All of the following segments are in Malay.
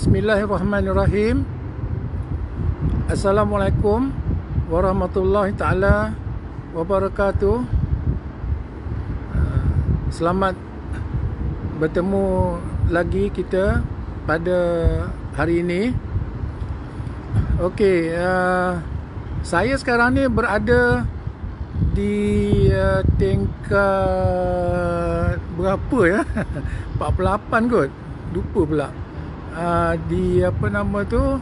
Bismillahirrahmanirrahim. Assalamualaikum warahmatullahi ta'ala wabarakatuh. Selamat bertemu lagi kita pada hari ini. Okey, saya sekarang ni berada di tingkat berapa ya? 48 kot. Lupa pula. Di apa nama tu?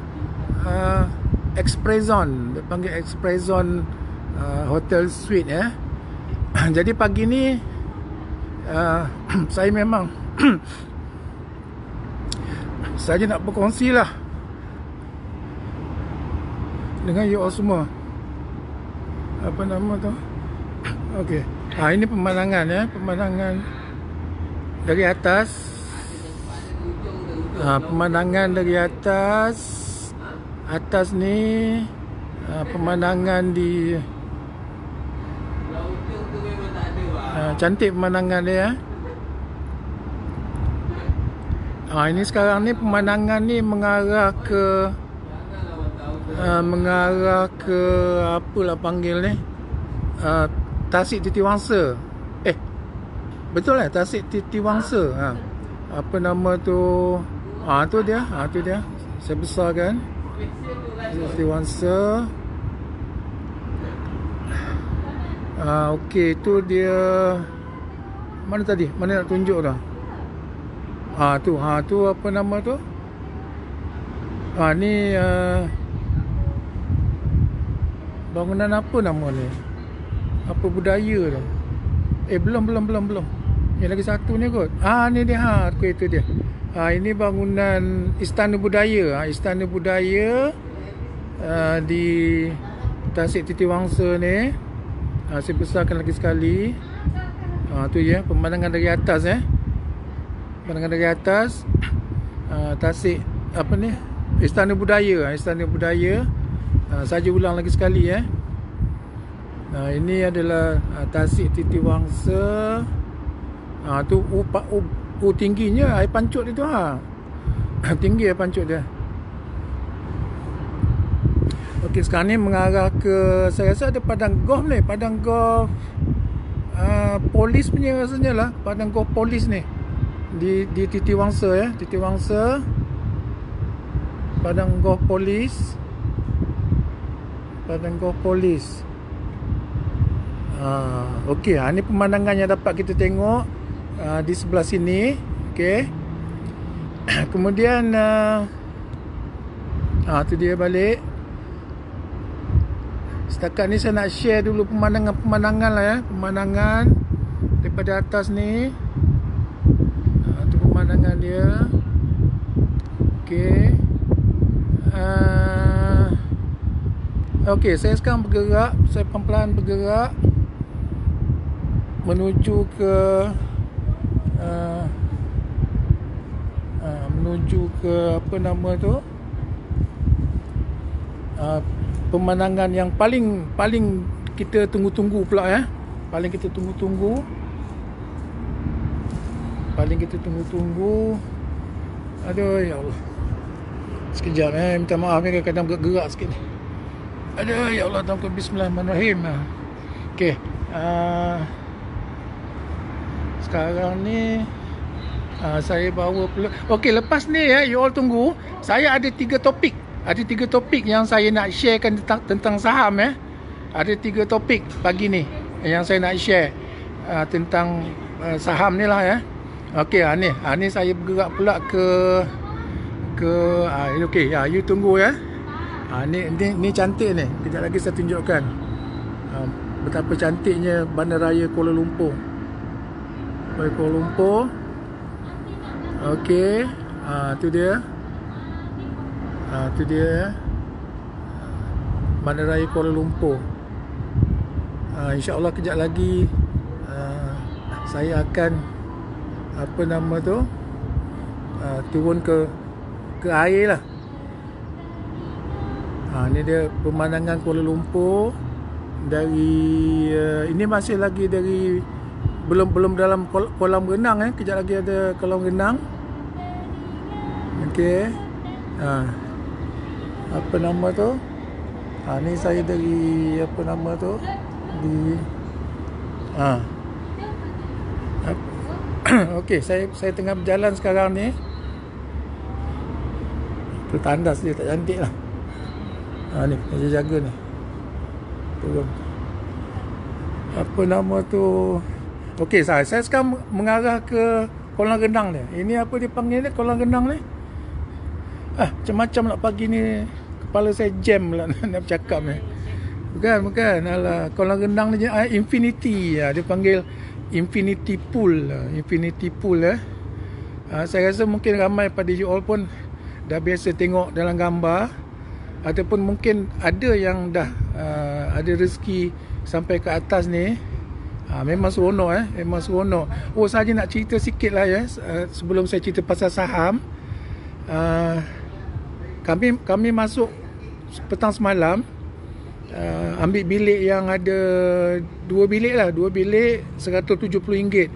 Express Zone. Dia panggil Express Zone Hotel Suite ya. Jadi pagi ni saya memang saja nak berkongsi lah dengan you all semua. Apa nama tu? Okey. Ini pemandangan ya, pemandangan dari atas. Pemandangan dari atas ni pemandangan di cantik pemandangan dia. Ini sekarang ni pemandangan ni mengarah ke apalah panggil ni, Tasik Titiwangsa. Betul lah, Tasik Titiwangsa. Apa nama tu? Tu dia. Saya besarkan Titiwangsa. Okey, tu dia. Mana tadi? Mana nak tunjuk dah? Tu apa nama tu? Ni bangunan apa nama ni? Apa budaya tu? Belum. Yang lagi satu ni kot. Ni dia. Okey, itu dia. Ini bangunan Istana Budaya. Istana Budaya di Tasik Titiwangsa ni. Saya besarkan lagi sekali. Tu ya, pemandangan dari atas pemandangan dari atas Tasik apa ni? Istana Budaya. Istana Budaya. Saya ulang lagi sekali ya. Ini adalah Tasik Titiwangsa. Tu tingginya air pancut itu tinggi air pancut dia. Okey, sekarang ni mengarah ke, saya rasa ada padang golf ni, padang golf polis punya rasanya lah, padang golf polis ni di Titiwangsa ya, Titiwangsa padang golf polis, padang golf polis. Okey, ni pemandangan yang dapat kita tengok di sebelah sini. Okey. Kemudian tu dia balik. Setakat ni saya nak share dulu pemandangan lah ya, pemandangan daripada atas ni. Tu pemandangan dia. Okey. Okey, saya sekarang bergerak, saya pelan-pelan bergerak menuju ke apa nama tu, pemandangan yang paling kita tunggu-tunggu pula ya, paling kita tunggu-tunggu. Aduh ya Allah, sekejap minta maaf kadang-kadang bergerak sikit ni. Aduh ya Allah, Bismillahirrahmanirrahim. Okey, sekarang ni saya bawa pula. Okey, lepas ni ya, you all tunggu. Saya ada 3 topik. Ada 3 topik yang saya nak sharekan tentang saham ya. Ada 3 topik pagi ni yang saya nak share tentang saham ni lah ya. Okey, ni saya bergerak pula ke okey, you tunggu ya. Ni cantik ni. Kejap lagi saya tunjukkan betapa cantiknya Bandaraya Kuala Lumpur. Kuala Lumpur. Okey, tu dia. Tu dia Bandaraya Kuala Lumpur. InsyaAllah kejap lagi saya akan apa nama tu, turun ke air lah. Ni dia pemandangan Kuala Lumpur dari ini masih lagi dari belum dalam kolam renang Kejap lagi ada kolam renang. Okey. Apa nama tu? Ni saya dari apa nama tu? Di okey, saya tengah berjalan sekarang ni. Tu tandas dia tak cantik lah. Ni kena jaga ni. Turun. Apa nama tu? Okey, saya sekarang mengarah ke kolam renang ni. Ini apa dia panggil ni, kolam renang ni? Macam-macam nak pagi ni. Kepala saya jam lah nak bercakap ni. Bukan. Alah, kolam renang ni Infinity. Dia panggil Infinity Pool. Infinity Pool. Saya rasa mungkin ramai pada you all pun dah biasa tengok dalam gambar. Ataupun mungkin ada yang dah ada rezeki sampai ke atas ni. Memang seronok memang seronok. Saja nak cerita sikit lah sebelum saya cerita pasal saham. Kami masuk petang semalam, ambil bilik yang ada 2 bilik lah, 2 bilik RM170.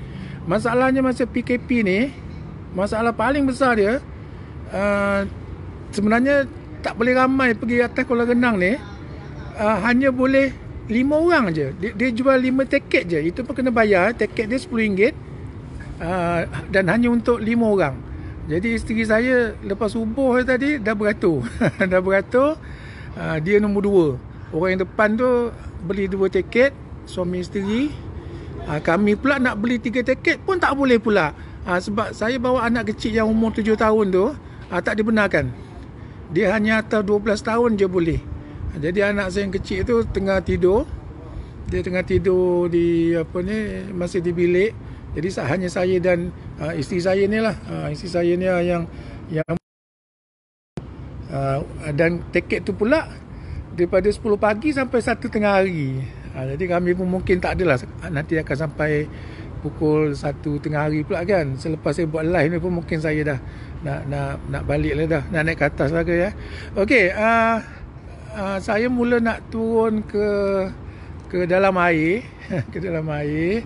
Masalahnya masa PKP ni, masalah paling besar dia, sebenarnya tak boleh ramai pergi atas kolam renang ni. Hanya boleh 5 orang je. Dia jual 5 tiket je. Itu pun kena bayar. Tiket dia RM10. Dan hanya untuk 5 orang. Jadi isteri saya lepas subuh tadi dah beratur. Dah beratur. Dia nombor 2. Orang yang depan tu beli 2 tiket, suami isteri. Kami pula nak beli 3 tiket pun tak boleh pula. Sebab saya bawa anak kecil yang umur 7 tahun tu, tak dibenarkan. Dia hanya atas 12 tahun je boleh. Jadi anak saya yang kecil tu tengah tidur. Dia tengah tidur di masih di bilik. Jadi hanya saya dan isteri saya ni lah. Isteri saya ni yang dan tiket tu pula daripada 10 pagi sampai 1 tengah hari. Jadi kami pun mungkin tak adalah nanti akan sampai pukul 1 tengah hari pula kan. Selepas saya buat live ni pun mungkin saya dah nak balik lah dah. Nak naik ke atas lah ke Okey, saya mula nak turun ke dalam air. Ke dalam air.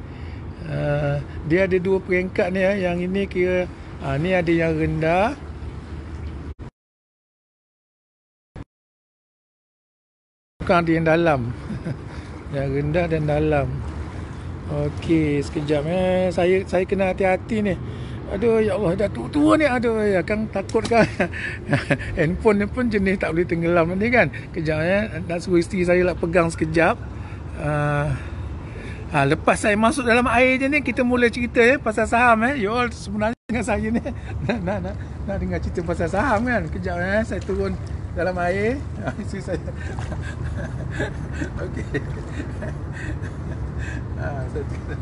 Dia ada 2 peringkat ni Yang ini kira ni ada yang rendah. Bukan ada yang dalam. Yang rendah dan dalam. Okey, sekejap saya kena hati-hati ni. Aduh, ya Allah, dah tua ni. Aduh, kan takut kan. Handphone ni pun jenis tak boleh tenggelam nanti kan. Kejap nak suruh isteri saya lah pegang sekejap. Lepas saya masuk dalam air je ni, kita mula cerita pasal saham You all sebenarnya dengan saya ni nak dengar cerita pasal saham kan. Kejap saya turun dalam air. Isteri saya. Okey. Saya cerita.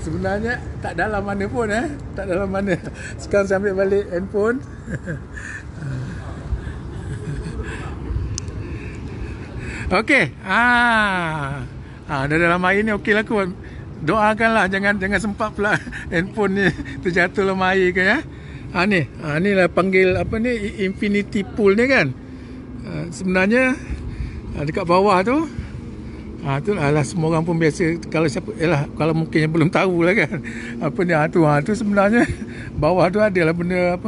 Sebenarnya tak dalam mana pun tak dalam mana. Sekarang saya ambil balik handphone. Okey. Dah dalam air ni okey lah kot. Doakanlah jangan sempat pula handphone ni terjatuh dalam air ke ni lah panggil Infinity Pool ni kan. Sebenarnya dekat bawah tu tu lah semua orang pun biasa. Kalau mungkin yang belum tahu lah kan tu sebenarnya bawah tu adalah benda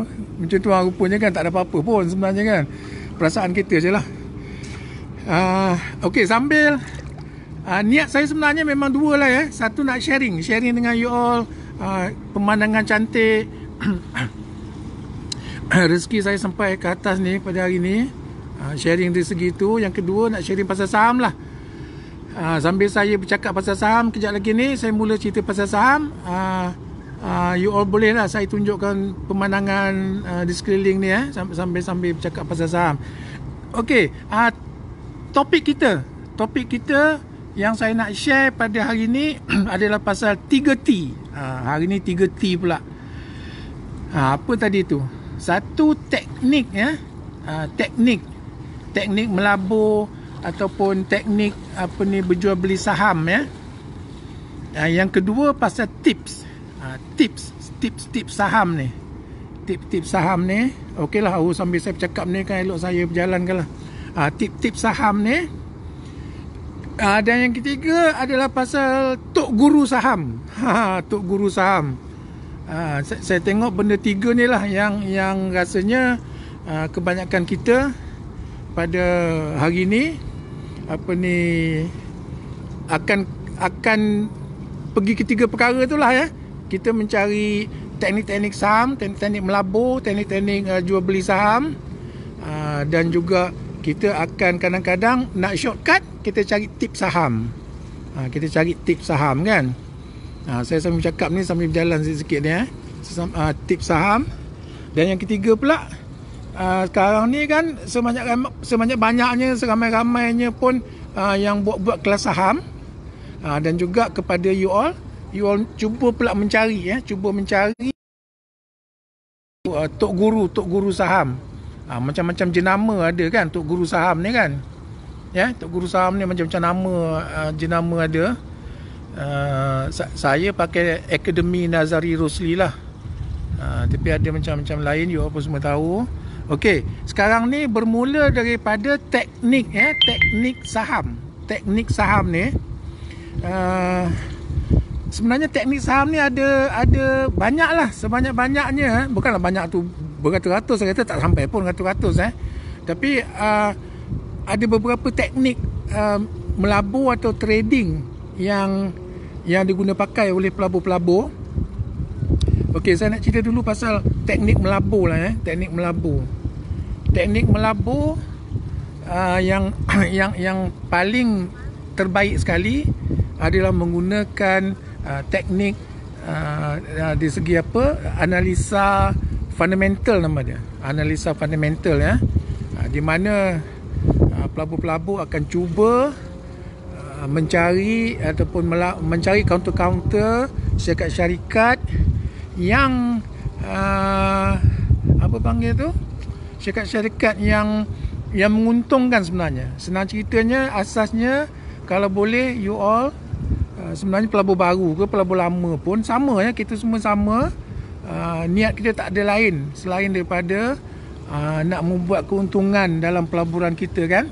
macam tu rupanya kan. Tak ada apa-apa pun sebenarnya kan. Perasaan kita je lah. Okey, sambil niat saya sebenarnya memang 2 lah Satu nak sharing dengan you all pemandangan cantik. Rezeki saya sampai ke atas ni pada hari ni. Sharing dari segi tu. Yang kedua nak sharing pasal saham lah. Sambil saya bercakap pasal saham, kejap lagi ni saya mula cerita pasal saham. You all boleh lah saya tunjukkan pemandangan di sekeliling ni sambil bercakap pasal saham. Okey, topik kita yang saya nak share pada hari ni adalah pasal 3T. Hari ni 3T pula. Apa tadi tu? Satu teknik teknik melabur ataupun teknik berjual beli saham Yang kedua pasal tips saham ni. Tips saham ni. Okeylah, sambil saya bercakap ni kan elok saya berjalan kan lah. tip-tip saham ni. Dan yang ketiga adalah pasal Tok Guru Saham. Tok Guru Saham. Saya tengok benda tiga ni lah yang rasanya kebanyakan kita pada hari ni akan pergi ketiga perkara tu lah ya. Kita mencari teknik-teknik saham, teknik-teknik melabur, teknik-teknik jual beli saham, dan juga kita akan kadang-kadang nak shortcut, kita cari tip saham. Kita cari tip saham kan. Saya sambil cakap ni sambil berjalan sikit-sikit ni tip saham. Dan yang ketiga pula, sekarang ni kan sebanyak-banyaknya, seramai-ramainya pun yang buat kelas saham. Dan juga kepada you all cuba pula mencari Tok Guru Saham. Macam-macam jenama ada kan Tok Guru Saham ni kan. Ya, Tok Guru Saham ni macam-macam nama jenama ada. Saya pakai Akademi Nazari Rosli lah. Tapi ada macam-macam lain, you apa semua tahu. Okey, sekarang ni bermula daripada teknik saham. Teknik saham ni sebenarnya teknik saham ni ada banyak lah, sebanyak-banyaknya. Bukanlah banyak tu beratus-ratus, saya kata tak sampai pun ratus-ratus tapi ada beberapa teknik melabur atau trading yang diguna pakai oleh pelabur-pelabur. Okey, saya nak cerita dulu pasal teknik melabur lah teknik melabur. Teknik melabur yang paling terbaik sekali adalah menggunakan teknik di segi analisa fundamental nama dia. Analisa fundamental ya. Di mana pelabur-pelabur akan cuba mencari ataupun mencari counter-counter syarikat-syarikat yang syarikat-syarikat yang menguntungkan sebenarnya. Senang ceritanya, asasnya kalau boleh you all sebenarnya pelabur baru ke pelabur lama pun sama ya, kita semua sama. Niat kita tak ada lain selain daripada nak membuat keuntungan dalam pelaburan kita kan.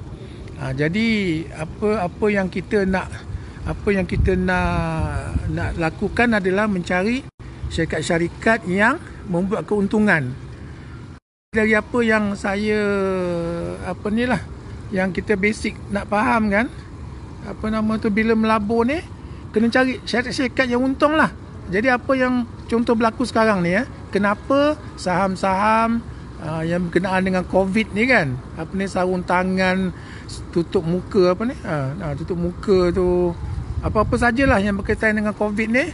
Jadi apa yang kita nak lakukan adalah mencari syarikat-syarikat yang membuat keuntungan. Dari apa yang saya yang kita basic nak faham kan, bila melabur ni kena cari syarikat-syarikat yang untung lah. Jadi apa yang contoh berlaku sekarang ni kenapa saham-saham yang berkenaan dengan COVID ni kan, sarung tangan, tutup muka tutup muka tu, apa-apa sajalah yang berkaitan dengan COVID ni,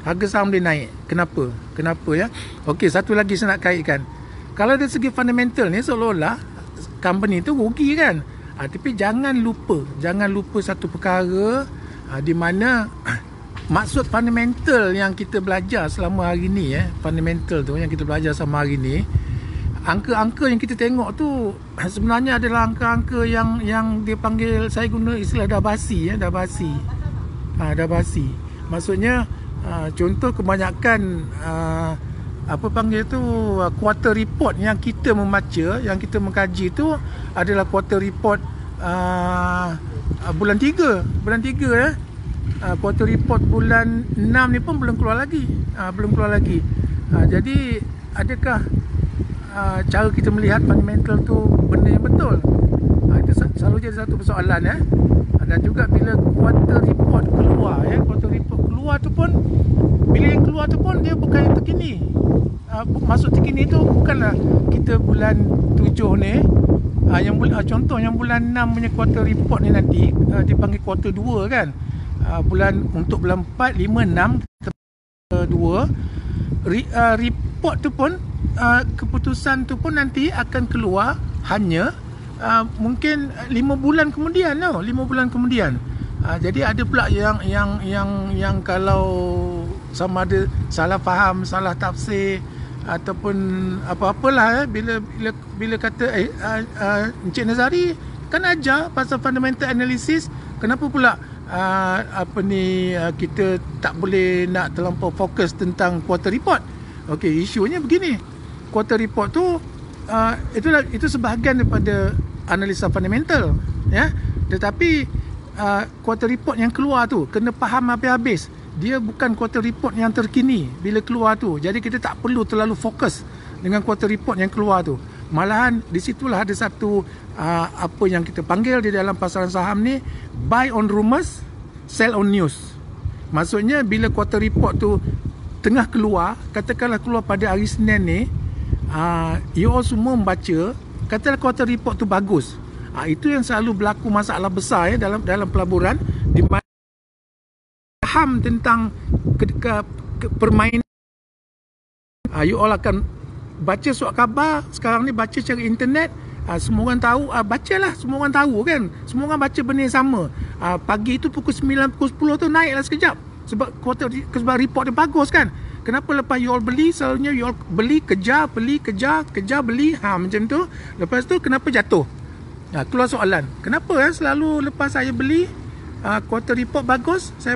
harga saham dia naik. Kenapa ya? Okey, satu lagi saya nak kaitkan. Kalau dari segi fundamental ni seolah-olah company tu rugi kan. Tapi jangan lupa satu perkara di mana maksud fundamental yang kita belajar selama hari ni fundamental tu yang kita belajar selama hari ni, angka-angka yang kita tengok tu sebenarnya adalah angka-angka yang dia panggil, saya guna istilah dah basi. Maksudnya contoh kebanyakan quarter report yang kita membaca, yang kita mengkaji tu adalah quarter report bulan 3 ya. Quarter report bulan 6 ni pun belum keluar lagi. Jadi adakah cara kita melihat fundamental tu benda yang betul? Itu selalu jadi satu persoalan ya. Dan juga bila quarter report keluar tu pun, bila yang keluar tu pun dia bukan yang terkini. Maksud terkini tu bukanlah kita bulan 7 ni, contoh yang bulan 6 punya quarter report ni nanti dipanggil quarter 2 kan. Untuk bulan 4, 5, 6, 2 report tu pun keputusan tu pun nanti akan keluar hanya mungkin 5 bulan kemudian. Jadi ada pula yang kalau sama ada salah faham, salah tafsir ataupun apa-apalah bila kata Encik Nazari kan ajar pasal fundamental analysis, kenapa pula kita tak boleh nak terlampau fokus tentang quarter report? Okey, isunya begini. Quarter report tu itu sebahagian daripada analisa fundamental, ya. Tetapi quarter report yang keluar tu kena faham habis-habis. Dia bukan quarter report yang terkini bila keluar tu. Jadi kita tak perlu terlalu fokus dengan quarter report yang keluar tu. Malahan di situlah ada satu apa yang kita panggil di dalam pasaran saham ni, buy on rumors, sell on news. Maksudnya bila quarter report tu tengah keluar, katakanlah keluar pada hari Senin ni, you all semua membaca, katalah quarter report tu bagus. Itu yang selalu berlaku masalah besar ya dalam pelaburan, di mana faham tentang permainan. You all akan baca surat khabar. Sekarang ni baca secara internet, semua orang tahu, bacalah, semua orang tahu kan, semua orang baca benda yang sama. Pagi tu pukul 9, pukul 10 tu naiklah sekejap sebab report dia bagus kan. Kenapa lepas you all beli, selalunya you all beli, kejar, beli, macam tu. Lepas tu kenapa jatuh? Keluar soalan, kenapa selalu lepas saya beli quarter report bagus, saya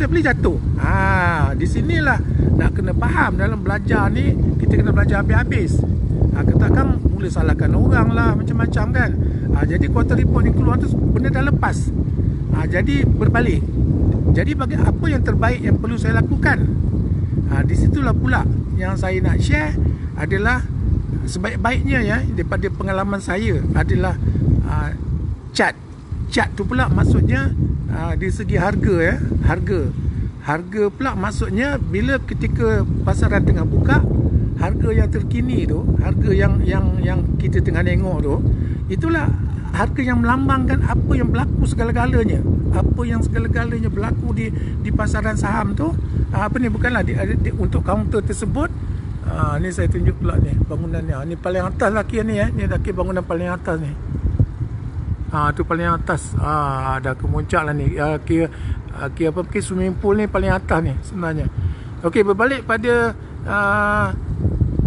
beli jatuh. Di sinilah nak kena faham dalam belajar ni, kita kena belajar habis-habis. Katakan mula salahkan orang lah, macam-macam kan. Jadi quarter report ni keluar tu benda dah lepas. Jadi berbalik. Jadi bagi apa yang terbaik yang perlu saya lakukan? Di situlah pula yang saya nak share adalah sebaik-baiknya ya, daripada pengalaman saya adalah chart. Chart tu pula maksudnya dari segi harga ya, harga pula maksudnya bila ketika pasaran tengah buka, harga yang terkini tu, harga yang kita tengah tengok tu, itulah harga yang melambangkan apa yang berlaku segala-galanya. Apa yang segala-galanya berlaku di pasaran saham tu, bukanlah untuk kaunter tersebut. Ni saya tunjuk pula ni bangunan ni. Ni paling atas laki ni ya. Ni laki bangunan paling atas ni. Tu paling atas. Dah kemuncak lah ni. Kira swimming pool ni paling atas ni sebenarnya. Okey, berbalik pada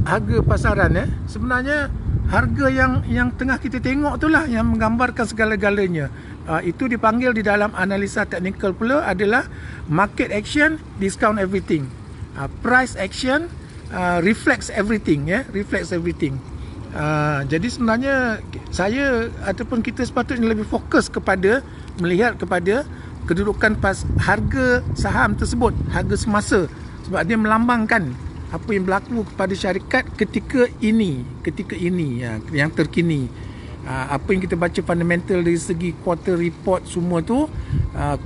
harga pasaran ya. Sebenarnya harga yang tengah kita tengok tu lah yang menggambarkan segala-galanya. Itu dipanggil di dalam analisa teknikal pula adalah market action, discount everything. Price action, reflects everything ya, reflects everything. Jadi sebenarnya saya ataupun kita sepatutnya lebih fokus kepada melihat kepada kedudukan harga saham tersebut, harga semasa, sebab dia melambangkan apa yang berlaku kepada syarikat ketika ini ya, yang terkini. Apa yang kita baca fundamental dari segi quarter report semua tu,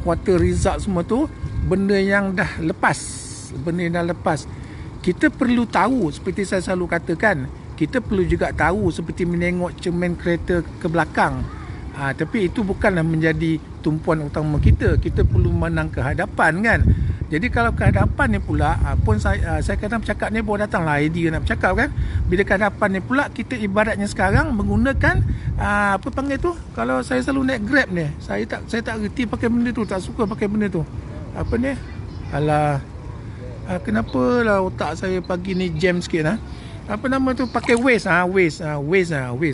quarter result semua tu, benda yang dah lepas, kita perlu tahu, seperti saya selalu katakan, kita perlu juga tahu seperti menengok cermin kereta ke belakang. Tapi itu bukanlah menjadi tumpuan utama kita. Kita perlu menang ke hadapan kan. Jadi kalau ke hadapan ni pula, pun saya kadang bercakap ni baru datanglah idea nak bercakap kan. Bila ke hadapan ni pula, kita ibaratnya sekarang menggunakan apa panggil tu, kalau saya selalu naik Grab ni, saya tak reti pakai benda tu, tak suka pakai benda tu. Apa ni? Alah, kenapa lah otak saya pagi ni jam sikit apa nama tu, pakai Waze,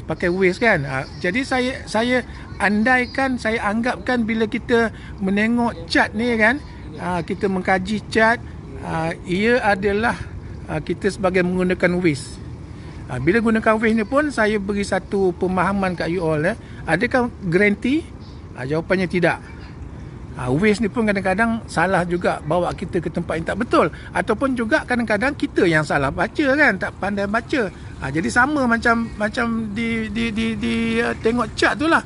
pakai Waze kan. Jadi saya andaikan, saya anggapkan bila kita menengok chart ni kan, kita mengkaji chart, ia adalah kita sebagai menggunakan Waze. Bila gunakan Waze ni pun saya beri satu pemahaman kat you all adakah guarantee? Jawapannya tidak. Waze ni pun kadang-kadang salah juga bawa kita ke tempat yang tak betul, ataupun juga kadang-kadang kita yang salah baca kan, tak pandai baca. Jadi sama macam di tengok chart tu lah.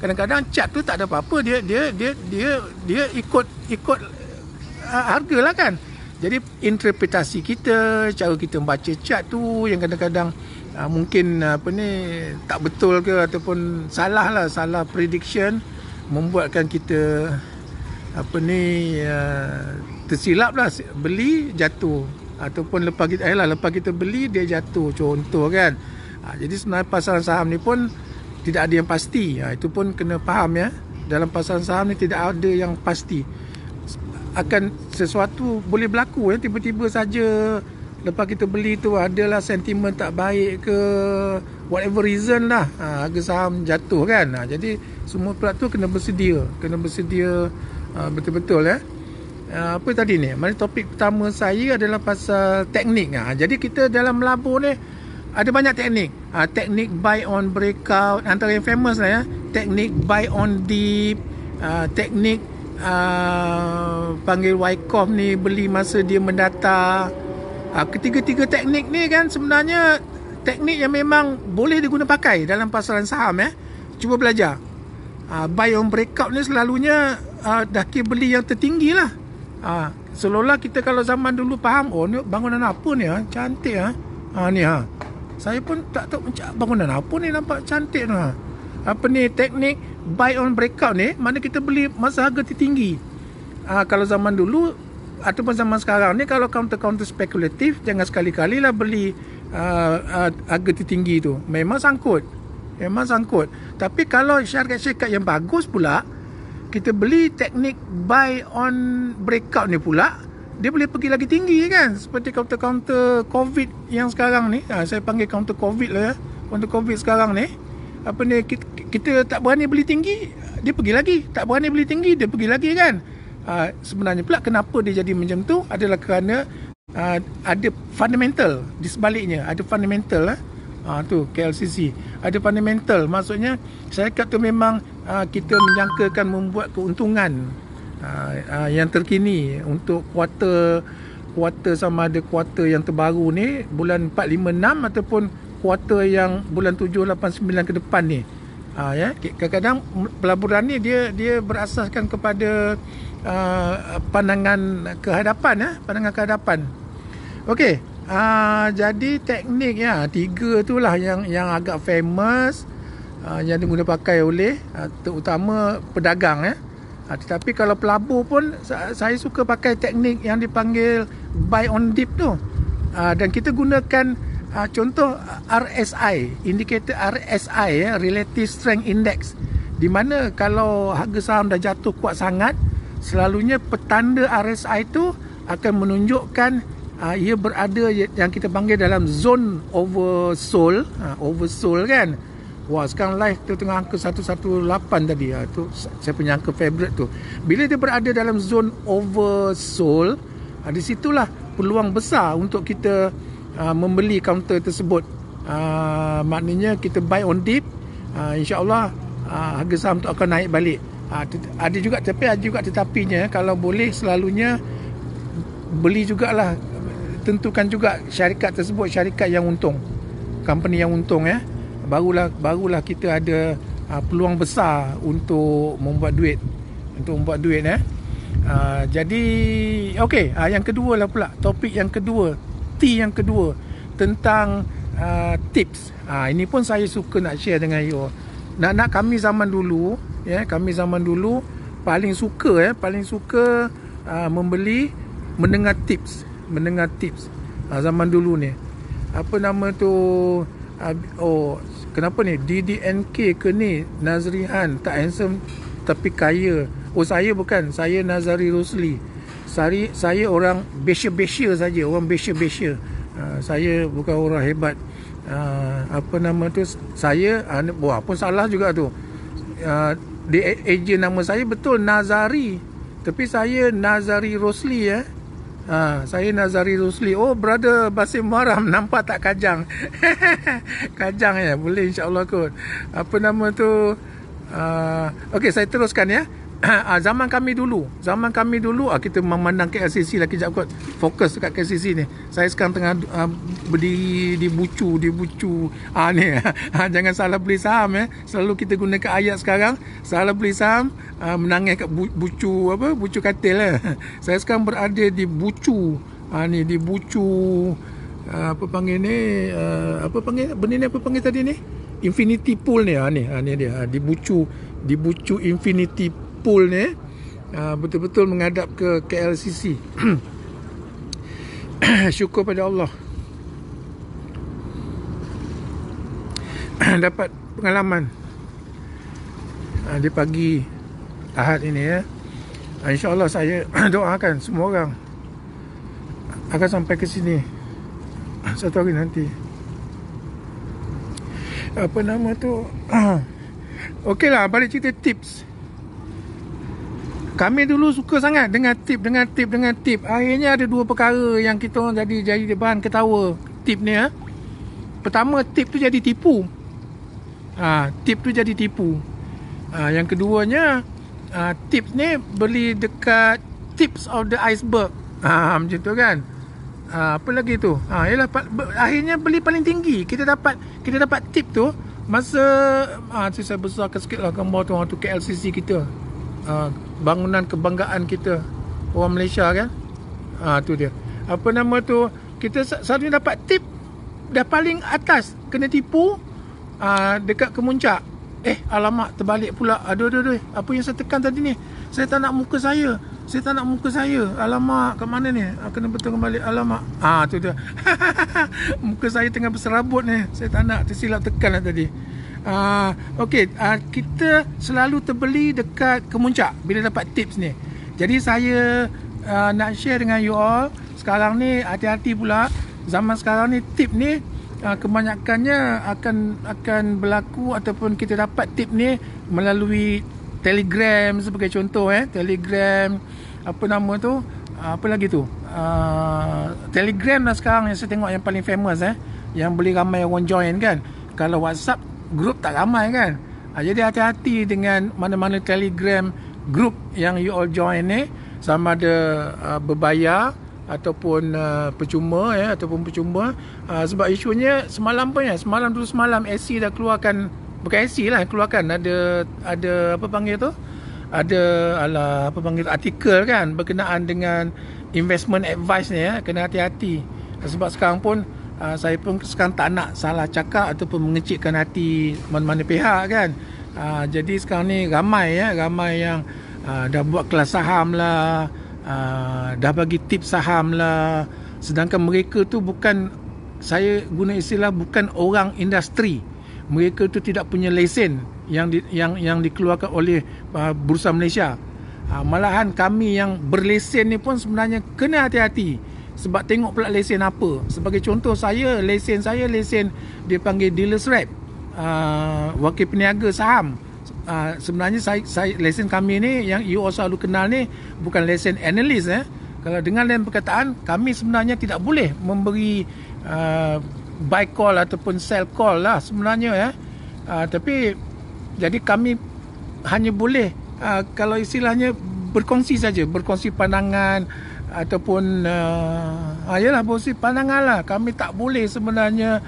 Kadang-kadang chart tu tak ada apa-apa, dia ikut harga lah kan. Jadi interpretasi kita, cara kita membaca chart tu yang kadang-kadang mungkin tak betul ke, ataupun salah prediction, membuatkan kita tersilap lah, beli jatuh, ataupun lepas kita beli dia jatuh, contoh kan. Jadi sebenarnya pasaran saham ni pun tidak ada yang pasti. Itu pun kena faham ya. Dalam pasaran saham ni tidak ada yang pasti. Akan sesuatu boleh berlaku ya, tiba-tiba saja lepas kita beli tu adalah sentimen tak baik ke, whatever reason lah, harga saham jatuh kan. Jadi semua pula tu kena bersedia betul-betul ya. Apa tadi ni? Topik pertama saya adalah pasal teknik. Jadi kita dalam melabur ni Ada banyak teknik. Teknik buy on breakout, antara yang famous lah ya. Teknik buy on dip, teknik panggil Wyckoff ni, beli masa dia mendata. Ketiga-tiga teknik ni kan sebenarnya teknik yang memang boleh diguna pakai dalam pasaran saham ya. Cuba belajar. Buy on breakout ni selalunya dah kira beli yang tertinggi lah. Seolah-olah kita kalau zaman dulu faham, oh ni bangunan apa ni, cantik ni saya pun tak tahu bangunan apa ni, nampak cantik tu. Apa ni teknik buy on breakout ni, mana kita beli masa harga tertinggi. Kalau zaman dulu ataupun zaman sekarang ni, kalau counter spekulatif, jangan sekali-kali lah beli harga tertinggi tu. Memang sangkut. Tapi kalau syarikat-syarikat yang bagus pula, kita beli teknik buy on breakout ni pula, dia boleh pergi lagi tinggi kan. Seperti counter COVID yang sekarang ni, saya panggil counter COVID lah ya. Counter COVID sekarang ni, apa ni, kita tak berani beli tinggi, dia pergi lagi. Tak berani beli tinggi, dia pergi lagi kan. Sebenarnya pula kenapa dia jadi macam tu adalah kerana ada fundamental di sebaliknya. Ada fundamental tu KLCC. Ada fundamental, maksudnya syarikat tu memang kita menyangkakan membuat keuntungan yang terkini untuk kuarter sama ada kuarter yang terbaru ni, bulan 4, 5, 6 ataupun kuarter yang bulan 7, 8, 9 ke depan ni. Ya, kadang-kadang pelaburan ni dia berasaskan kepada pandangan kehadapan. Okey, jadi teknik ya, 3 itulah yang agak famous, yang diguna pakai oleh terutama pedagang ya. Tetapi kalau pelabur pun saya suka pakai teknik yang dipanggil buy on dip tu. Dan kita gunakan contoh RSI, indikator RSI ya, Relative Strength Index, di mana kalau harga saham dah jatuh kuat sangat, selalunya petanda RSI tu akan menunjukkan ia berada yang kita panggil dalam zone oversold. Oversold kan. Wah, sekarang live tu tengah angka 118 tadi. Tu saya punya angka favorite tu. Bila dia berada dalam zone oversold, di situlah peluang besar untuk kita membeli counter tersebut. Maknanya kita buy on dip, insya-Allah harga saham tu akan naik balik. Ada juga tetapinya, kalau boleh selalunya beli jugalah, tentukan juga syarikat tersebut syarikat yang untung, company yang untung ya. Barulah kita ada peluang besar untuk membuat duit ya. Jadi okey, yang kedua lah pula, topik yang kedua, yang kedua tentang tips. Ini pun saya suka nak share dengan you. Nak kami zaman dulu ya, paling suka mendengar tips zaman dulu ni. Apa nama tu, kenapa ni DDNK ke ni, Nazrihan tak handsome tapi kaya. Saya bukan, saya Nazari Rosli. Saya orang besya-besya saja, orang besya-besya. Saya bukan orang hebat. Apa nama tu, saya pun salah juga tu. Di agent nama saya betul Nazari, tapi saya Nazari Rosli ya. Saya Nazari Rosli. Oh, brother Basim Muharam, nampak tak kajang? Kajang ya, boleh insya-Allah kot. Apa nama tu? Okey, saya teruskan ya. Zaman kami dulu kita memandang KLCC lah kejap kot. Fokus dekat KLCC ni. Saya sekarang tengah berdiri di bucu ni. Jangan salah beli saham ya. Selalu kita gunakan ayat sekarang, salah beli saham menangis kat bucu katil lah. Saya sekarang berada di bucu. Ni di bucu apa panggil ni, benda ni apa panggil tadi ni? Infinity Pool ni. Ni dia. Di bucu Infinity Pool ni, betul-betul menghadap ke KLCC. Syukur pada Allah dapat pengalaman di pagi Ahad ini ya. InsyaAllah saya doakan semua orang akan sampai ke sini satu hari nanti. Apa nama tu, okey lah, balik cerita tips. Kami dulu suka sangat dengan tip. Akhirnya ada 2 perkara yang kita orang jadi bahan ketawa. Tip ni ya. pertama tip tu jadi tipu. Tip tu jadi tipu. Yang keduanya, tips ni beli dekat tips of the iceberg. Macam tu kan. Apa lagi tu? Yalah, akhirnya beli paling tinggi. Kita dapat tip tu masa saya besarkan sikit lah gambar tu, tu KLCC kita. Bangunan kebanggaan kita orang Malaysia kan. Tu dia. Apa nama tu? Kita selalu dapat tip dah paling atas, kena tipu dekat Kemuncak. Alamak, terbalik pula. Aduh. Apa yang saya tekan tadi ni? Saya tak nak muka saya. Alamak, kat mana ni? Kena betul kembali. Alamak. Tu dia. Muka saya tengah berserabut ni. Saya tak nak, tersilap tekan lah tadi. Okey, kita selalu terbeli dekat Kemuncak bila dapat tips ni. Jadi saya nak share dengan you all. Sekarang ni hati-hati pula. Zaman sekarang ni tip ni kebanyakannya akan berlaku ataupun kita dapat tip ni melalui Telegram sebagai contoh. Telegram, apa nama tu, apa lagi tu, Telegram lah sekarang yang saya tengok yang paling famous, yang boleh ramai orang join kan. Kalau WhatsApp group tak ramai kan. Jadi hati-hati dengan mana-mana Telegram group yang you all join ni, sama ada berbayar ataupun percuma sebab isunya semalam AC dah keluarkan, bukan AC lah keluarkan, ada apa panggil tu, ada artikel kan berkenaan dengan investment advice ni. Kena hati-hati sebab sekarang pun saya pun sekarang tak nak salah cakap ataupun mengecikkan hati mana-mana pihak kan. Jadi sekarang ni ramai yang dah buat kelas saham lah, dah bagi tips saham lah, sedangkan mereka tu bukan, saya guna istilah, bukan orang industri. Mereka tu tidak punya lesen yang dikeluarkan oleh Bursa Malaysia. Malahan kami yang berlesen ni pun sebenarnya kena hati-hati sebab tengok pula lesen apa. Sebagai contoh, lesen dia panggil dealers rep, wakil peniaga saham. Sebenarnya saya lesen kami ni yang you all selalu kenal ni bukan lesen analis. Kalau dengan lain perkataan, kami sebenarnya tidak boleh memberi buy call ataupun sell call lah sebenarnya. Tapi jadi kami hanya boleh kalau istilahnya berkongsi saja, berkongsi pandangan ataupun yalah, berkongsi pandangan lah. Kami tak boleh sebenarnya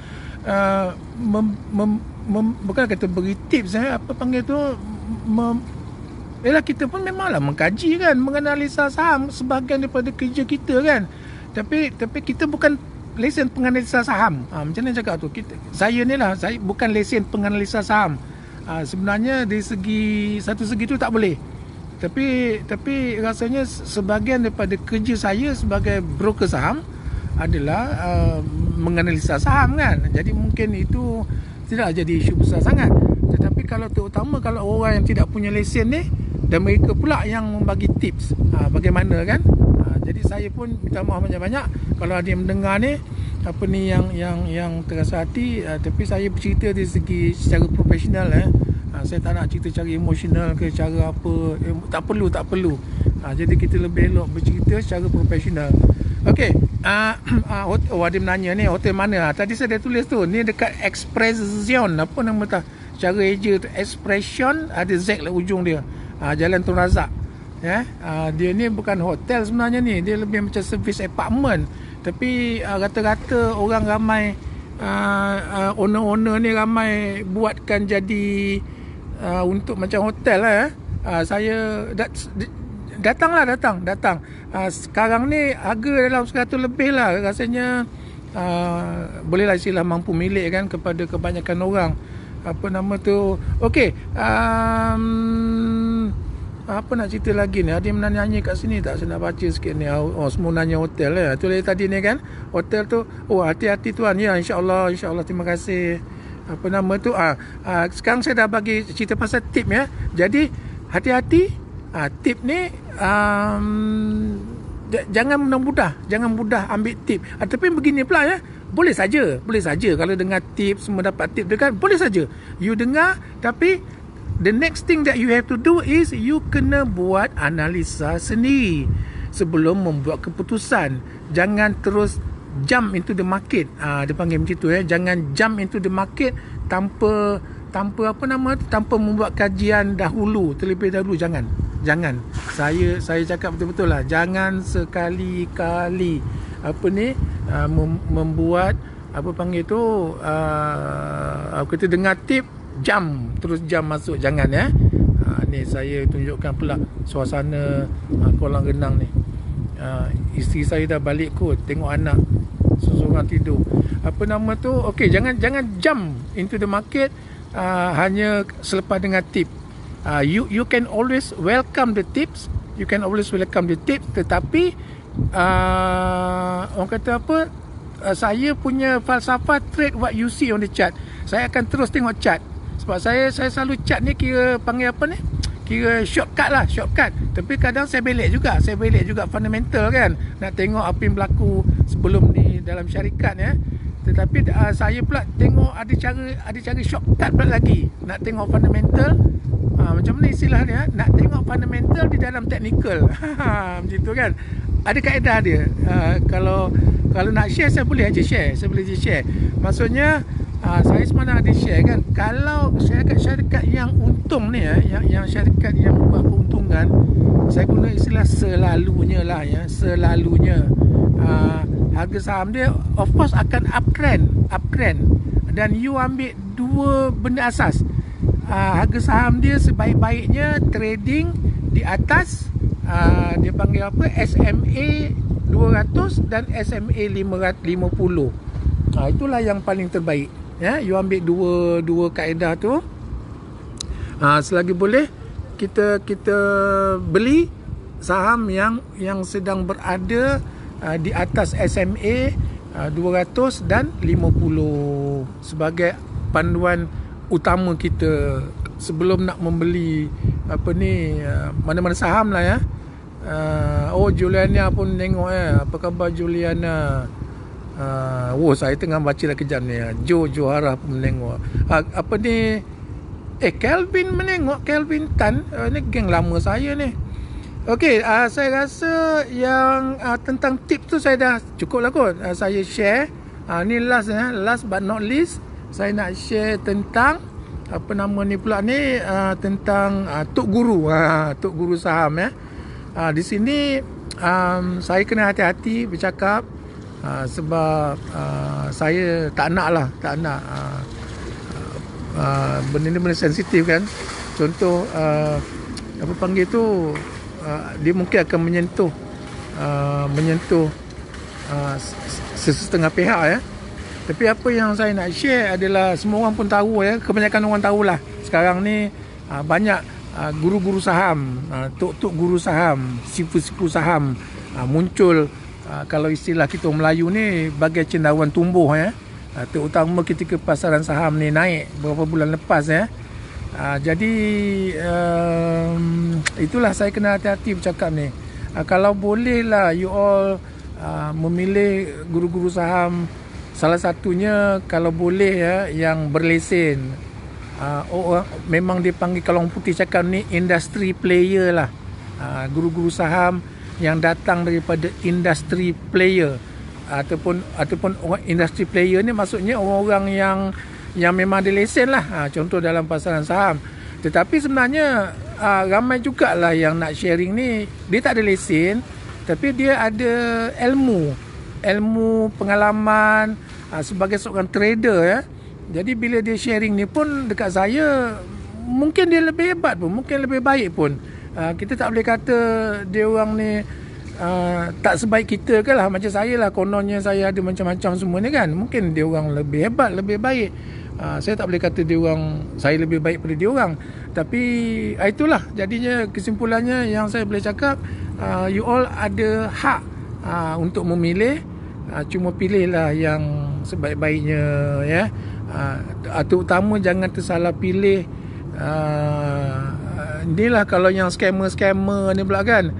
bukan kata beri tips, apa panggil tu, yalah, kita pun memanglah mengkaji kan, menganalisa saham sebahagian daripada kerja kita kan. Tapi kita bukan lesen penganalisa saham. Macam mana cakap tu, saya bukan lesen penganalisa saham. Sebenarnya dari satu segi tu tak boleh. Tapi rasanya sebahagian daripada kerja saya sebagai broker saham adalah menganalisa saham kan. Jadi mungkin itu tidak jadi isu besar sangat. Tetapi terutama kalau orang yang tidak punya lesen ni, dan mereka pula yang membagi tips bagaimana kan. Jadi saya pun minta maaf banyak-banyak kalau ada yang mendengar ni apa ni yang terasa hati. Tapi saya bercerita dari segi secara profesional. Saya tak nak cerita cara emosional ke cara apa. Tak perlu. Jadi kita lebih elok bercerita secara profesional. Okey, ada menanya ni hotel mana. Tadi saya dah tulis tu, ni dekat Expression, apa nama tak, cara eja tu Expression, ada Z lah ujung dia. Jalan Tun Razak. Dia ni bukan hotel sebenarnya ni, dia lebih macam service apartment. Tapi rata-rata orang ramai, owner-owner ni ramai buatkan jadi untuk macam hotel lah. Saya datang. Sekarang ni harga dalam 100 lebih lah rasanya. Bolehlah istilah mampu milik kan kepada kebanyakan orang. Apa nama tu, okey, apa nak cerita lagi ni, ada yang nanya kat sini tak, saya nak baca sikit ni. Semua nanya hotel lah. Tu tadi ni kan, hotel tu, hati-hati tuan ya, insyaAllah, terima kasih. Apa nama tu, sekarang saya dah bagi cerita pasal tip ya. Jadi hati-hati, tip ni jangan mudah ambil tip. Tapi begini pula ya, boleh saja kalau dengar tip, semua dapat tip dekat, boleh saja you dengar. Tapi the next thing that you have to do is you kena buat analisa sendiri sebelum membuat keputusan. Jangan terus jump into the market. Dia panggil macam tu, jangan jump into the market tanpa apa nama tu, tanpa membuat kajian dahulu, terlebih dahulu. Jangan. Saya cakap betul-betul lah, jangan sekali-kali membuat apa panggil tu, kita dengar tip terus jump masuk. Jangan ni saya tunjukkan pula suasana kolam renang ni. Isteri saya dah balik kot, tengok anak seorang tidur. Apa nama tu, okey, jangan jump into the market hanya selepas dengar tip. You can always welcome the tips, tetapi orang kata apa, saya punya falsafah trade what you see on the chart. Saya akan terus tengok chart. Sebab saya selalu chart ni kira panggil apa ni, kira shortcut. Tapi kadang saya belik juga fundamental kan, nak tengok apa yang berlaku sebelum ni dalam syarikat Tetapi saya pula tengok ada cara shortcut pula lagi, nak tengok fundamental. Macam mana istilah dia, nak tengok fundamental di dalam technical. Macam tu kan, ada kaedah dia. Kalau nak share, saya boleh je share. Maksudnya saya sebenarnya ada share kan, kalau syarikat yang untung ni yang syarikat yang membuat keuntungan, saya guna istilah selalunya harga saham dia of course akan uptrend. Dan you ambil dua benda asas. Harga saham dia sebaik-baiknya trading di atas dia panggil apa, SMA 200 dan SMA 550. Itulah yang paling terbaik. You ambil dua kaedah tu. Selagi boleh kita beli saham yang sedang berada di atas SMA 200 dan 50 sebagai panduan utama kita sebelum nak membeli mana-mana saham lah Juliana pun tengok apa khabar Juliana. Saya tengah baca dah kejap ni. Johara pun menengok. Kelvin menengok, Kelvin Tan. Ni geng lama saya ni. Okey, saya rasa yang tentang tip tu saya dah cukup lah kot. Saya share. Ni last but not least, saya nak share tentang apa nama ni pula ni, tentang Tok Guru. Tok Guru saham di sini saya kena hati-hati bercakap. Sebab saya tak nak benda ni benda sensitif kan. Contoh apa panggil tu, dia mungkin akan menyentuh sesetengah pihak Tapi apa yang saya nak share adalah semua orang pun tahu kebanyakan orang tahulah sekarang ni banyak guru-guru saham, tok-tok guru saham, sifu-sifu saham muncul. Kalau istilah kita Melayu ni bagai cendawan tumbuh terutama ketika pasaran saham ni naik beberapa bulan lepas jadi itulah saya kena hati-hati bercakap ni. Kalau boleh lah you all memilih guru-guru saham, salah satunya kalau boleh yang berlesen. Memang dipanggil, kalau orang putih cakap ni, industry player lah. Guru-guru saham yang datang daripada industry player ataupun orang industry player ni maksudnya orang-orang yang memang ada lesen lah, contoh dalam pasaran saham. Tetapi sebenarnya ramai jugalah yang nak sharing ni, dia tak ada lesen tapi dia ada ilmu pengalaman sebagai seorang trader Jadi bila dia sharing ni pun dekat saya, mungkin dia lebih hebat pun, mungkin lebih baik pun. Kita tak boleh kata dia orang ni tak sebaik kita ke lah. Macam saya lah, kononnya saya ada macam-macam semua ni kan. Mungkin dia orang lebih hebat, lebih baik. Saya tak boleh kata dia orang, saya lebih baik pada dia orang. Tapi itulah jadinya kesimpulannya yang saya boleh cakap, you all ada hak untuk memilih. Cuma pilihlah yang sebaik-baiknya terutama jangan tersalah pilih. Inilah kalau yang scammer ni pula kan.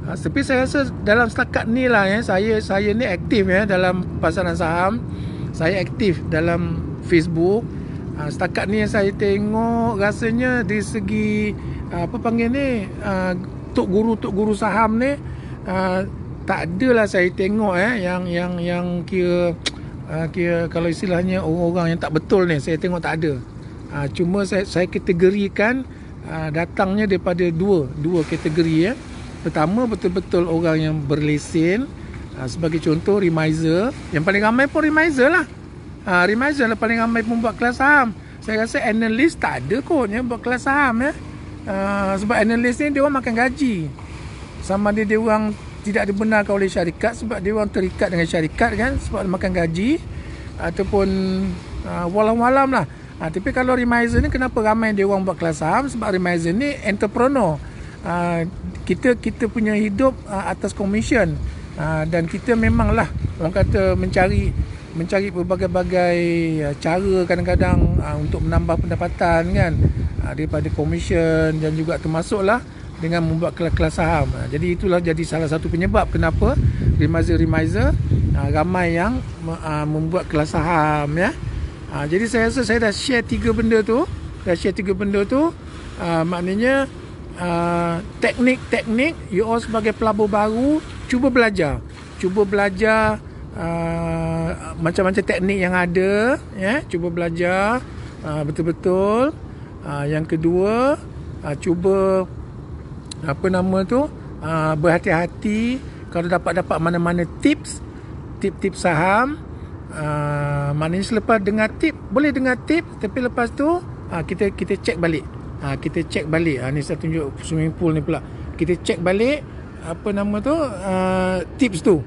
Tapi saya rasa dalam setakat ni lah saya ni aktif dalam pasaran saham. Saya aktif dalam Facebook. Setakat ni yang saya tengok, rasanya dari segi apa panggil ni, tok guru saham ni, tak adalah saya tengok yang kira kalau istilahnya orang-orang yang tak betul ni, saya tengok tak ada. Cuma saya kategorikan datangnya daripada dua kategori. Pertama, betul-betul orang yang berlesen. Sebagai contoh, remiser. Yang paling ramai pun remiser lah. Remiser lah paling ramai pun buat kelas saham. Saya rasa analis tak ada kot yang buat kelas saham sebab analis ni dia orang makan gaji. Sama dia orang tidak dibenarkan oleh syarikat sebab dia orang terikat dengan syarikat kan, sebab makan gaji ataupun walau-walam lah. Tapi kalau remiser ni, kenapa ramai dia orang buat kelas saham? Sebab remiser ni entrepreneur. Kita punya hidup atas komisen, dan kita memanglah orang kata mencari berbagai-bagai cara kadang-kadang untuk menambah pendapatan kan, daripada komisen, dan juga termasuklah dengan membuat kelas saham. Jadi itulah jadi salah satu penyebab kenapa remiser ramai yang membuat kelas saham ya. Jadi saya rasa saya dah share tiga benda tu. Maknanya teknik you all sebagai pelabur baru cuba belajar macam-macam teknik yang ada ya, cuba belajar betul-betul. Yang kedua, cuba berhati-hati kalau dapat mana-mana tips saham. Maknanya selepas dengar tip, boleh dengar tip, tapi lepas tu kita cek balik. Ni saya tunjuk swimming pool ni pula. Kita cek balik tips tu.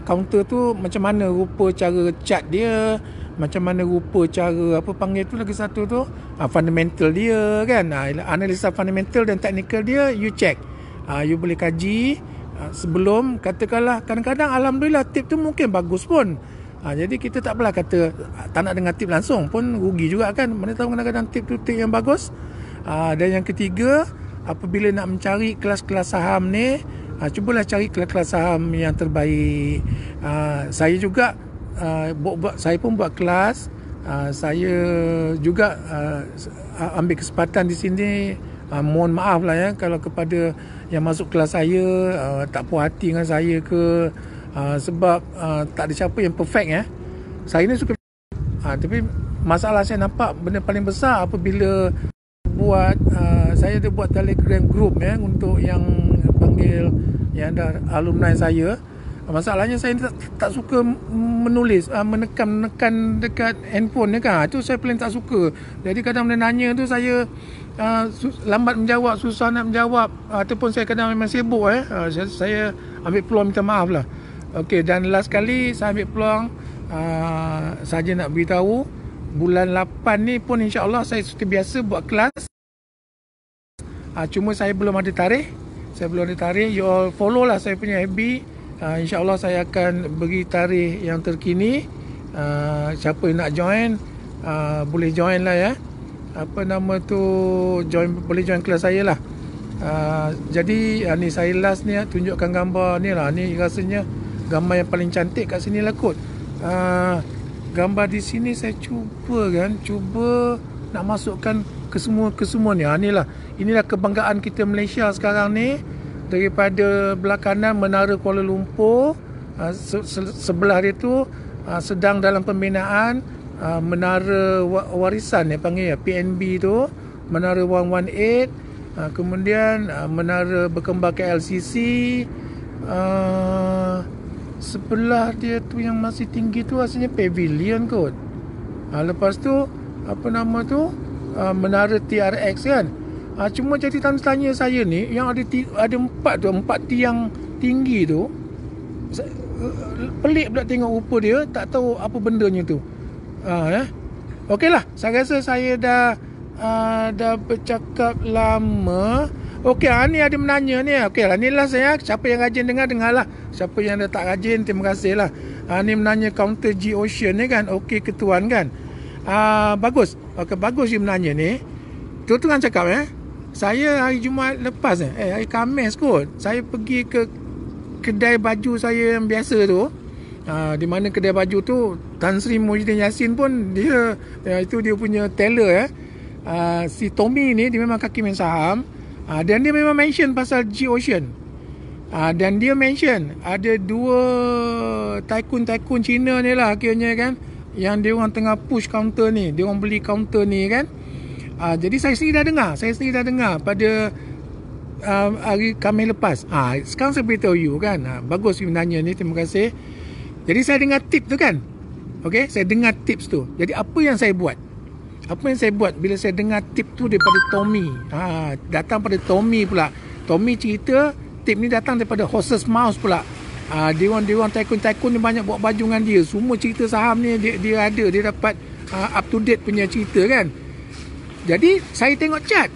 Counter tu macam mana rupa cara chart dia, macam mana rupa cara lagi satu tu, fundamental dia kan. Analisa fundamental dan technical dia you check. You boleh kaji sebelum, katakanlah kadang-kadang alhamdulillah tip tu mungkin bagus pun. Jadi kita tak apalah kata tak nak dengar tip langsung pun rugi juga kan. Mana tahu kadang-kadang tip tu tip yang bagus. Dan yang ketiga, apabila nak mencari kelas-kelas saham ni, cubalah cari kelas-kelas saham yang terbaik. Saya juga saya pun buat kelas. Saya juga ambil kesempatan di sini. Mohon maaf lah ya kalau kepada yang masuk kelas saya tak puas hati dengan saya ke, sebab tak ada siapa yang perfect ya. Saya ni suka tapi masalah saya nampak benda paling besar apabila saya ada buat Telegram group ya, untuk yang panggil yang ada alumni saya. Masalahnya saya tak suka menulis, menekan dekat handphone ni kan. Itu saya paling tak suka. Jadi kadang benda nanya tu saya lambat menjawab, susah nak menjawab, ataupun saya kadang memang sibuk saya ambil peluang minta maaf lah. Okey, dan last kali saya ambil peluang saja nak beritahu, bulan 8 ni pun insya-Allah saya seperti biasa buat kelas. Cuma saya belum ada tarikh. You all follow lah saya punya FB. InsyaAllah saya akan beri tarikh yang terkini. Siapa yang nak join, boleh join lah ya. Boleh join kelas saya lah. Jadi ni saya last ni tunjukkan gambar ni lah. Ni rasanya gambar yang paling cantik kat sini lah kot. Gambar di sini saya cuba nak masukkan ke semua ni. Inilah kebanggaan kita Malaysia sekarang ni. Daripada belah kanan Menara Kuala Lumpur, sebelah dia tu sedang dalam pembinaan Menara Warisan panggil PNB tu, Menara 118. Kemudian Menara berkembang ke LCC. Sebelah dia tu yang masih tinggi tu rasanya Pavilion kot. Lepas tu Menara TRX kan. Cuma jadi tanya saya ni, yang ada empat tiang tinggi tu, pelik pula tengok rupa dia, tak tahu apa bendanya tu. Okeylah, saya rasa saya dah bercakap lama. Okey, ni ada menanya ni. Okeylah, ni lah saya. Siapa yang rajin dengarlah. Siapa yang dah tak rajin, terima kasih lah. Ni menanya counter G Ocean ni kan. Okey ke tuan kan. Bagus. Okey, bagus dia menanya ni. Tuan cakap saya hari Jumaat lepas hari Khamis kot, saya pergi ke kedai baju saya yang biasa tu. Di mana kedai baju tu Tan Sri Muhyiddin Yassin pun dia punya teller si Tommy ni dia memang kaki main saham. Dan dia memang mention pasal G Ocean. Dan dia mention ada dua tycoon Cina ni lah akhirnya kan, yang dia orang tengah push counter ni, dia orang beli counter ni kan. Jadi saya sendiri dah dengar pada hari Khamis lepas. Sekarang saya beritahu you kan. Bagus you menanya ni, terima kasih. Jadi saya dengar tip tu kan. Okay, saya dengar tips tu. Jadi apa yang saya buat bila saya dengar tip tu daripada Tommy. Datang pada Tommy pula. Tommy cerita tip ni datang daripada Horses Mouse pula. Dia orang tycoon ni banyak buat baju dengan dia. Semua cerita saham ni dia ada. Dia dapat up to date punya cerita kan. Jadi saya tengok chart.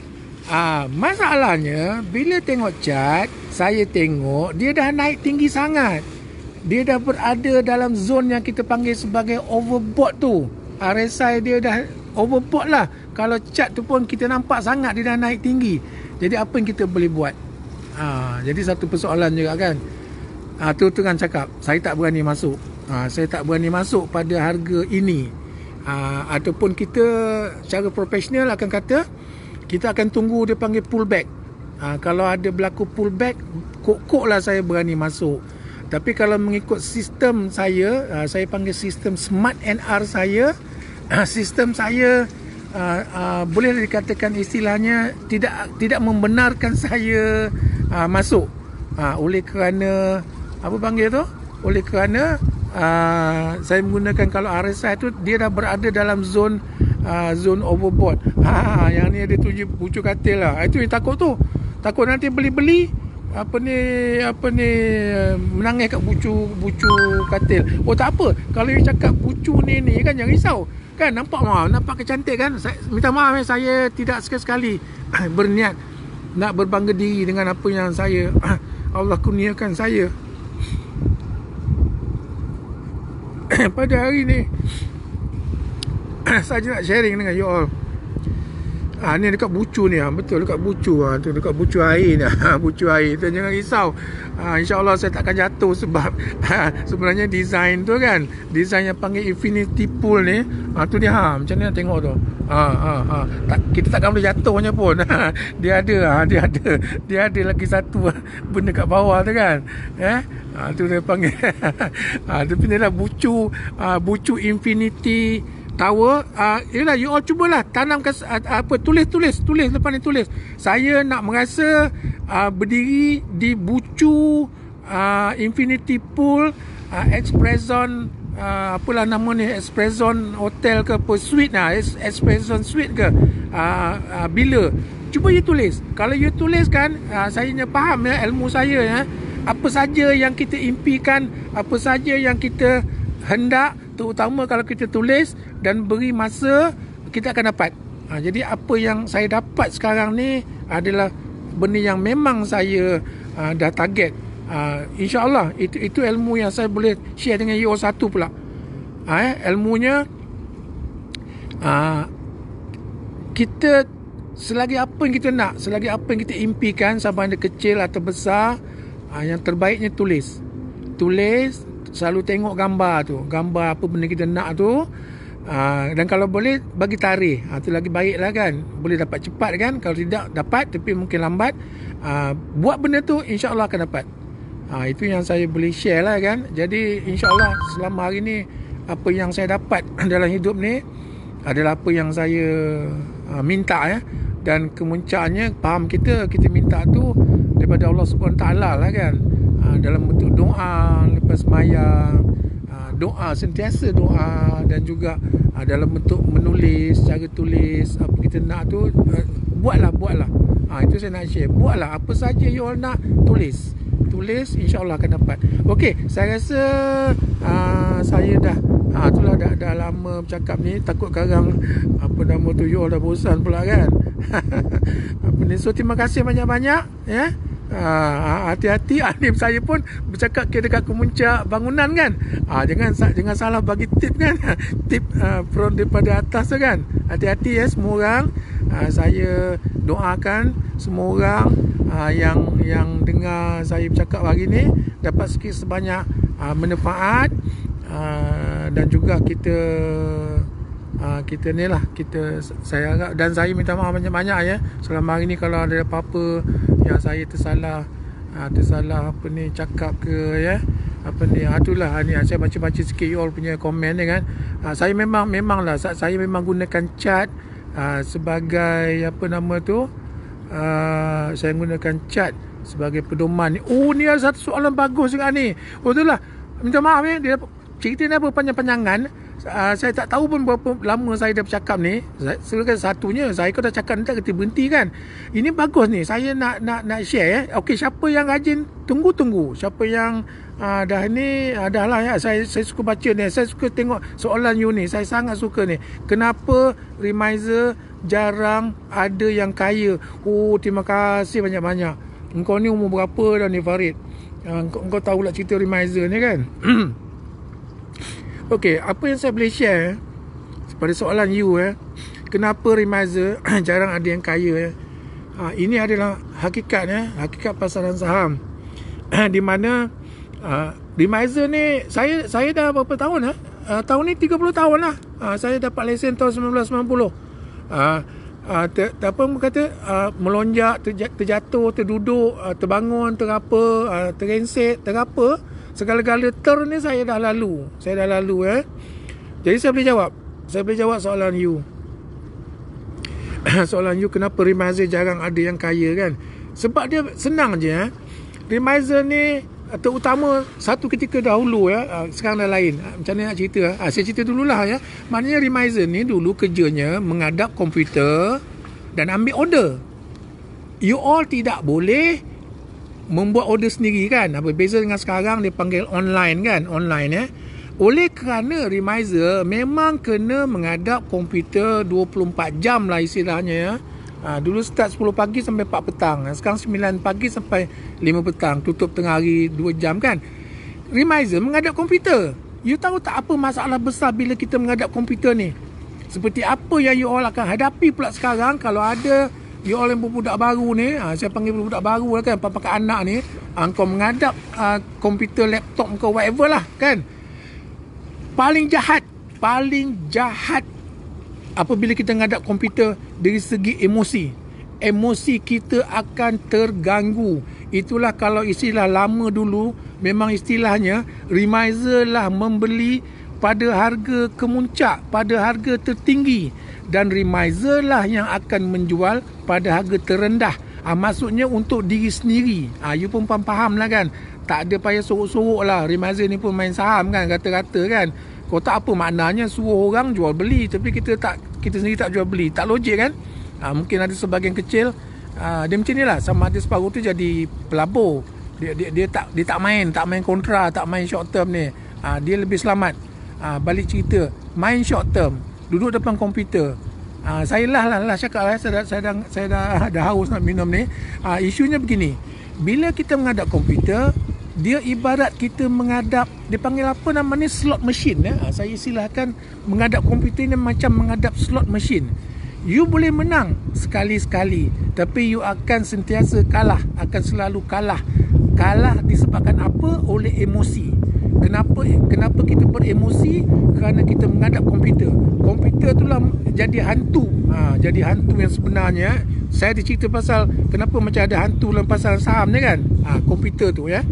Masalahnya bila tengok chart, saya tengok dia dah naik tinggi sangat. Dia dah berada dalam zon yang kita panggil sebagai overbought tu. RSI dia dah overbought lah. Kalau chart tu pun kita nampak sangat dia dah naik tinggi. Jadi apa yang kita boleh buat? Jadi satu persoalan juga kan. Tu kan cakap, saya tak berani masuk. Saya tak berani masuk pada harga ini. Ataupun kita secara profesional akan kata kita akan tunggu dia panggil pullback. Kalau ada berlaku pullback, kok lah saya berani masuk. Tapi kalau mengikut sistem saya panggil sistem Smart NR saya, sistem saya boleh dikatakan istilahnya tidak membenarkan saya masuk. Oleh kerana apa panggil tu? Oleh kerana saya menggunakan, kalau RSI tu dia dah berada dalam zon overbought. Yang ni ada tujuh pucuk katil lah. Itu yang takut tu. Takut nanti beli menangis kat bucu katil. Tak apa. Kalau you cakap bucu ni kan jangan risau. Kan nampak kecantik kan. Minta maaf saya tidak sekali-sekali berniat nak berbangga diri dengan apa yang saya Allah kurniakan saya. Pada hari ni saya nak sharing dengan you all. Ni dekat bucu ni, betul dekat bucu. Tu dekat bucu air ni. Bucu air tu jangan risau. InsyaAllah saya takkan jatuh sebab sebenarnya design tu kan, design yang panggil infinity pool ni, tu dia macam ni nak tengok tu. Kita takkan boleh jatuhnya pun. Dia ada lagi satu benda kat bawah tu kan. Tu dia panggil tapi ni lah bucu infinity tower. Yalah, you all cubalah tanamkan tulis lepas ni tulis. Saya nak merasa berdiri di bucu infinity pool Expression apalah nama ni, Expression Hotel ke apa, suite Expression suite ke, bila cuba you tulis. Kalau you tulis kan, saya faham ilmu saya apa saja yang kita impikan, apa saja yang kita hendak, terutama kalau kita tulis dan beri masa, kita akan dapat. Jadi apa yang saya dapat sekarang ni adalah benda yang memang saya dah target. InsyaAllah itu ilmu yang saya boleh share dengan you satu pula. Ilmunya kita selagi apa yang kita nak, selagi apa yang kita impikan, sama ada kecil atau besar, yang terbaiknya tulis. Selalu tengok gambar tu, gambar apa benda kita nak tu, dan kalau boleh bagi tarikh, tu lagi baik lah kan. Boleh dapat cepat kan. Kalau tidak dapat, tapi mungkin lambat, buat benda tu, insyaAllah akan dapat. Itu yang saya boleh share lah kan. Jadi insyaAllah selama hari ni, apa yang saya dapat dalam hidup ni adalah apa yang saya minta dan kemuncaknya faham kita minta tu daripada Allah SWT lah kan. Dalam bentuk doa lepas sembahyang, doa, sentiasa doa, dan juga dalam bentuk menulis, cara tulis apa kita nak tu, buatlah. Itu saya nak share. Buatlah apa saja you all nak, tulis, insyaAllah akan dapat. Okey, saya rasa saya dah dah lama bercakap ni. Takut karang apa nama tu, you all dah bosan pula kan. Apa ni. So terima kasih banyak-banyak ya. Hati-hati, alim saya pun bercakap dekat kemuncak bangunan kan. Jangan salah bagi tip kan. Tip from daripada atas tu kan. Hati-hati ya semua orang. Saya doakan semua orang yang dengar saya bercakap hari ni dapat sikit sebanyak manfaat, dan juga kita ni lah, saya harap, dan saya minta maaf banyak-banyak ya selama hari ni kalau ada apa-apa yang saya tersalah tersalah apa ni cakap ke ya, apa ni, itulah ni saya baca-baca sikit you all punya komen ni kan. Saya memanglah saya memang gunakan cat sebagai apa nama tu, saya gunakan cat sebagai pedoman ni. Oh, ni ada satu soalan bagus juga ni. Oh, itulah, minta maaf ya, dia cerita ni apa panjang-panjangan. Saya tak tahu pun berapa lama saya dah bercakap ni. Silakan satunya saya kau dah cakap nanti kita berhenti kan. Ini bagus ni. Saya nak share ya. Okey, siapa yang rajin tunggu. Siapa yang dah ni dah lah ya. Saya suka baca ni. Saya suka tengok soalan you ni. Saya sangat suka ni. Kenapa Remizer jarang ada yang kaya? Oh, terima kasih banyak-banyak. Engkau ni umur berapa dah ni Farid? Engkau tahu lah cerita Remizer ni kan. Okey, apa yang saya boleh share pada soalan you kenapa Remizer jarang ada yang kaya ini adalah hakikat hakikat pasaran saham. Di mana Remizer ni saya dah berapa tahun tahun ni 30 tahun lah. Saya dapat lesen tahun 1990. Apa kata melonjak, terjatuh, terduduk, terbangun, terapa, terensek, terapa, segala-gala ni saya dah lalu. Jadi saya boleh jawab soalan you. Soalan you kenapa Remizer jarang ada yang kaya kan? Sebab dia senang je Remizer ni terutama satu ketika dahulu sekarang dah lain. Macam mana nak cerita? Saya cerita dululah ya. Maknanya Remizer ni dulu kerjanya menghadap komputer dan ambil order. You all tidak boleh membuat order sendiri kan. Berbeza dengan sekarang dia panggil online kan. Online Oleh kerana Remizer memang kena menghadap komputer 24 jam lah istilahnya dulu start 10 pagi sampai 4 petang. Sekarang 9 pagi sampai 5 petang. Tutup tengah hari 2 jam kan. Remizer menghadap komputer. You tahu tak apa masalah besar bila kita menghadap komputer ni? Seperti apa yang you all akan hadapi pula sekarang kalau ada you all yang budak baru ni. Saya panggil budak baru lah kan. Pakai anak ni. Kau menghadap komputer, laptop kau, whatever lah kan. Paling jahat apabila kita menghadap komputer dari segi emosi kita akan terganggu. Itulah kalau istilah lama dulu memang istilahnya Remizer lah membeli pada harga kemuncak, pada harga tertinggi, dan Remizer lah yang akan menjual pada harga terendah. Maksudnya untuk diri sendiri. You pun faham lah kan. Tak ada payah sorok-sorok lah. Remizer ni pun main saham kan, kata-kata kan. Kau tak apa maknanya suruh orang jual beli tapi kita sendiri tak jual beli. Tak logik kan? Mungkin ada sebahagian kecil dia macam ni lah. Sama ada separuh tu jadi pelabur. Dia tak main kontra, tak main short term ni. Dia lebih selamat. Balik cerita, main short term, duduk depan komputer. Saya lah cakap saya dah haus nak minum ni. Isunya begini. Bila kita menghadap komputer, dia ibarat kita menghadap, dia panggil apa nama ni, slot machine saya istilahkan menghadap komputer ni macam menghadap slot machine. You boleh menang sekali-sekali tapi you akan sentiasa kalah, akan selalu kalah disebabkan apa? Oleh emosi. Kenapa kita beremosi? Kerana kita menghadap komputer. Komputer itulah jadi hantu. Jadi hantu yang sebenarnya. Saya ada cerita pasal kenapa macam ada hantu dalam pasal saham ni kan. Komputer tu ya.